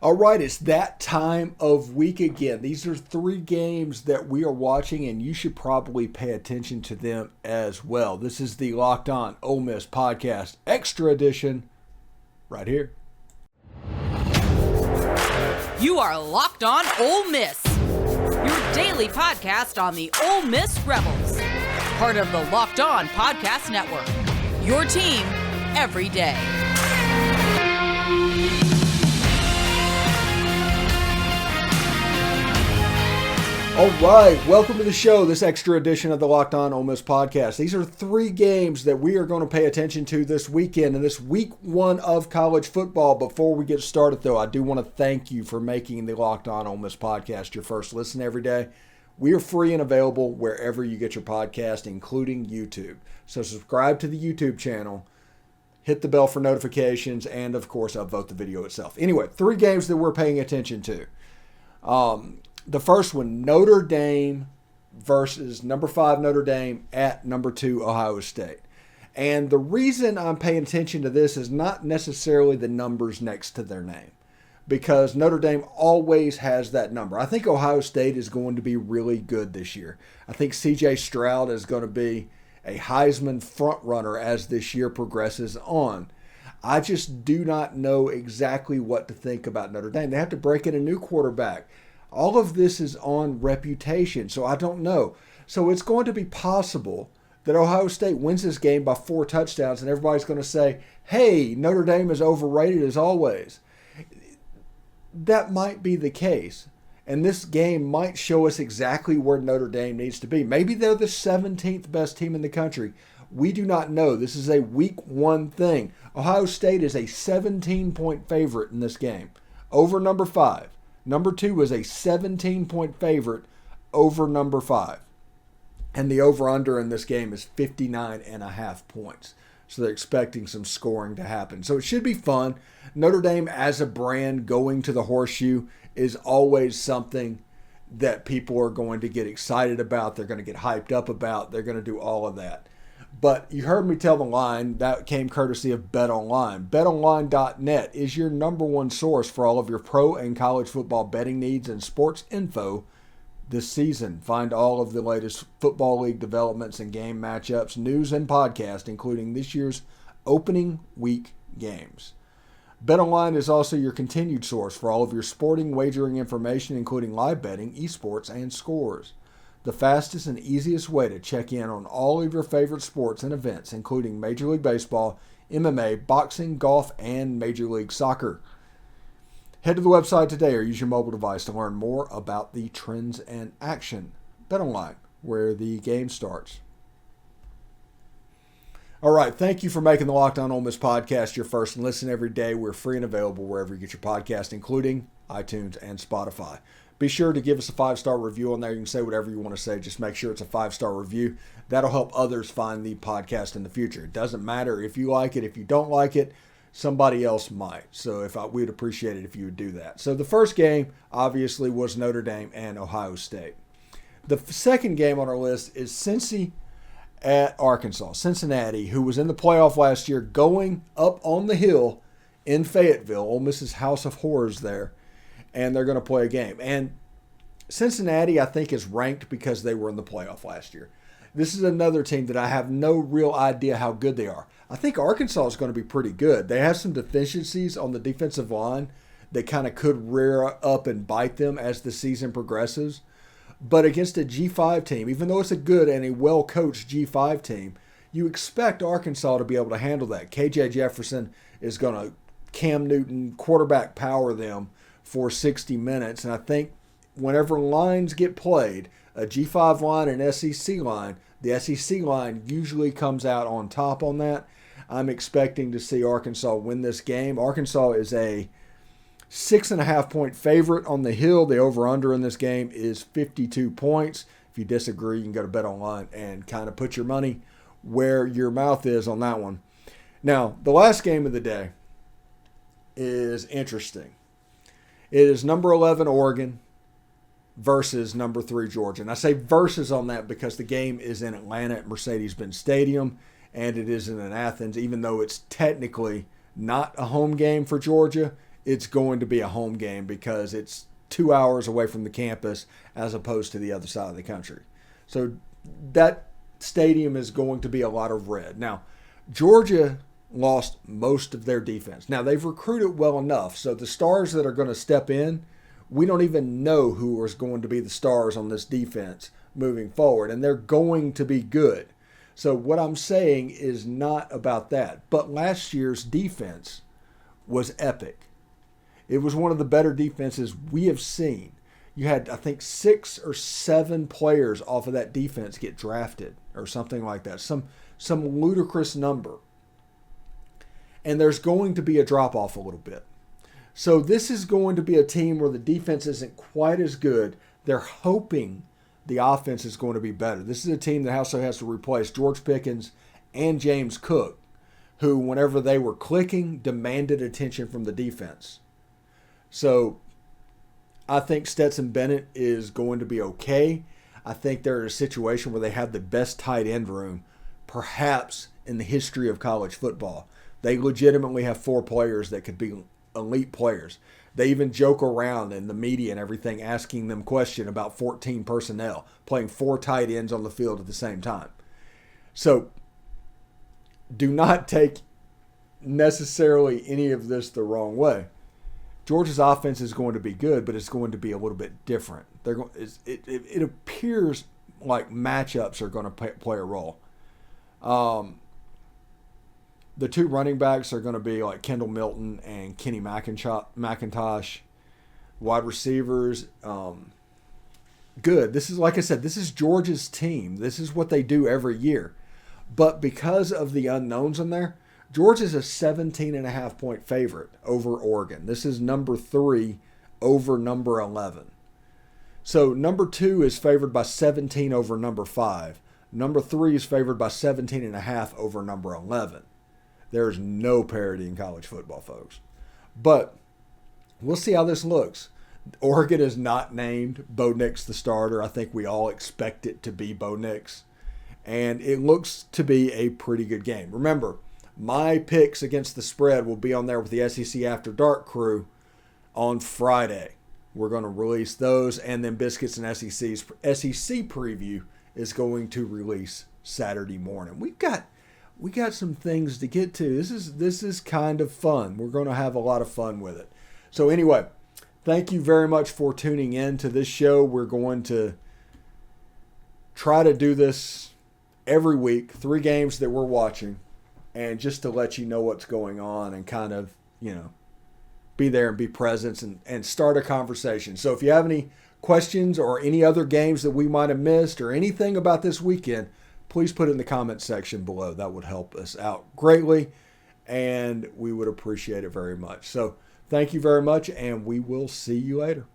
All right, it's that time of week again. These are 3 games that we are watching, and you should probably pay attention to them as well. This is the Locked On Ole Miss Podcast Extra Edition right here. You are Locked On Ole Miss, your daily podcast on the Ole Miss Rebels, part of the Locked On Podcast Network, your team every day. All right, welcome to the show, this extra edition of the Locked On Ole Miss Podcast. These are 3 games that we are going to pay attention to this weekend in this week 1 of college football. Before we get started, though, I do want to thank you for making the Locked On Ole Miss Podcast your first listen every day. We are free and available wherever you get your podcast, including YouTube. So subscribe to the YouTube channel, hit the bell for notifications, and, of course, upvote the video itself. Anyway, 3 games that we're paying attention to. The first one, Notre Dame versus number 5 Notre Dame at number 2 Ohio State. And the reason I'm paying attention to this is not necessarily the numbers next to their name, because Notre Dame always has that number. I think Ohio State is going to be really good this year. I think C.J. Stroud is going to be a Heisman frontrunner as this year progresses on. I just do not know exactly what to think about Notre Dame. They have to break in a new quarterback. All of this is on reputation, so I don't know. So it's going to be possible that Ohio State wins this game by 4 touchdowns, and everybody's going to say, hey, Notre Dame is overrated as always. That might be the case, and this game might show us exactly where Notre Dame needs to be. Maybe they're the 17th best team in the country. We do not know. This is a week 1 thing. Ohio State is a 17-point favorite in this game over number 5. Number 2 is a 17-point favorite over number 5. And the over-under in this game is 59.5 points. So they're expecting some scoring to happen. So it should be fun. Notre Dame as a brand going to the Horseshoe is always something that people are going to get excited about. They're going to get hyped up about. They're going to do all of that. But you heard me tell the line, that came courtesy of BetOnline. BetOnline.net is your number 1 source for all of your pro and college football betting needs and sports info this season. Find all of the latest football league developments and game matchups, news, and podcasts, including this year's opening week games. BetOnline is also your continued source for all of your sporting wagering information, including live betting, esports, and scores. The fastest and easiest way to check in on all of your favorite sports and events, including Major League Baseball, MMA, boxing, golf, and Major League Soccer. Head to the website today or use your mobile device to learn more about the trends and action. BetOnline, where the game starts. All right, thank you for making the Locked On Ole Miss Podcast your first listen every day. We're free and available wherever you get your podcast, including iTunes and Spotify. Be sure to give us a 5-star review on there. You can say whatever you want to say. Just make sure it's a 5-star review. That'll help others find the podcast in the future. It doesn't matter if you like it. If you don't like it, somebody else might. So we'd appreciate it if you would do that. So the first game, obviously, was Notre Dame and Ohio State. The second game on our list is Cincy at Arkansas. Cincinnati, who was in the playoff last year, going up on the hill in Fayetteville. Ole Miss's House of Horrors there. And they're going to play a game. And Cincinnati, I think, is ranked because they were in the playoff last year. This is another team that I have no real idea how good they are. I think Arkansas is going to be pretty good. They have some deficiencies on the defensive line that kind of could rear up and bite them as the season progresses. But against a G5 team, even though it's a good and a well-coached G5 team, you expect Arkansas to be able to handle that. KJ Jefferson is going to Cam Newton quarterback power them for 60 minutes. And I think whenever lines get played, a G5 line and SEC line, the SEC line usually comes out on top on that. I'm expecting to see Arkansas win this game. Arkansas is a 6.5-point favorite on the hill. The over-under in this game is 52 points. If you disagree, you can go to BetOnline and kind of put your money where your mouth is on that one. Now, the last game of the day is interesting. It is number 11 Oregon versus number 3 Georgia. And I say versus on that because the game is in Atlanta at Mercedes-Benz Stadium, and it isn't in Athens, even though it's technically not a home game for Georgia. it's going to be a home game because it's 2 hours away from the campus as opposed to the other side of the country. So that stadium is going to be a lot of red. Now, Georgia lost most of their defense. Now, they've recruited well enough, so the stars that are going to step in, we don't even know who is going to be the stars on this defense moving forward, and they're going to be good. So what I'm saying is not about that. But last year's defense was epic. It was one of the better defenses we have seen. You had, I think, 6 or 7 players off of that defense get drafted or something like that. Some ludicrous number. And there's going to be a drop-off a little bit. So this is going to be a team where the defense isn't quite as good. They're hoping the offense is going to be better. This is a team that also has to replace George Pickens and James Cook, who, whenever they were clicking, demanded attention from the defense. So I think Stetson Bennett is going to be okay. I think they're in a situation where they have the best tight end room, perhaps in the history of college football. They legitimately have 4 players that could be elite players. They even joke around in the media and everything, asking them questions about 14 personnel, playing 4 tight ends on the field at the same time. So do not take necessarily any of this the wrong way. Georgia's offense is going to be good, but it's going to be a little bit different. It appears like matchups are going to play a role. The 2 running backs are going to be like Kendall Milton and Kenny McIntosh. Wide receivers, good. This is, like I said, this is Georgia's team. This is what they do every year. But because of the unknowns in there, Georgia's a 17.5 point favorite over Oregon. This is number 3 over number 11. So number 2 is favored by 17 over number 5. Number 3 is favored by 17.5 over number 11. There's no parity in college football, folks. But we'll see how this looks. Oregon is not named Bo Nix the starter. I think we all expect it to be Bo Nix. And it looks to be a pretty good game. Remember, my picks against the spread will be on there with the SEC After Dark crew on Friday. We're going to release those, and then Biscuits and SEC preview is going to release Saturday morning. We got some things to get to. This is kind of fun. We're going to have a lot of fun with it. So anyway, thank you very much for tuning in to this show. We're going to try to do this every week, 3 games that we're watching, and just to let you know what's going on and kind of, be there and be present and start a conversation. So if you have any questions or any other games that we might have missed or anything about this weekend, please put it in the comments section below. That would help us out greatly, and we would appreciate it very much. So thank you very much, and we will see you later.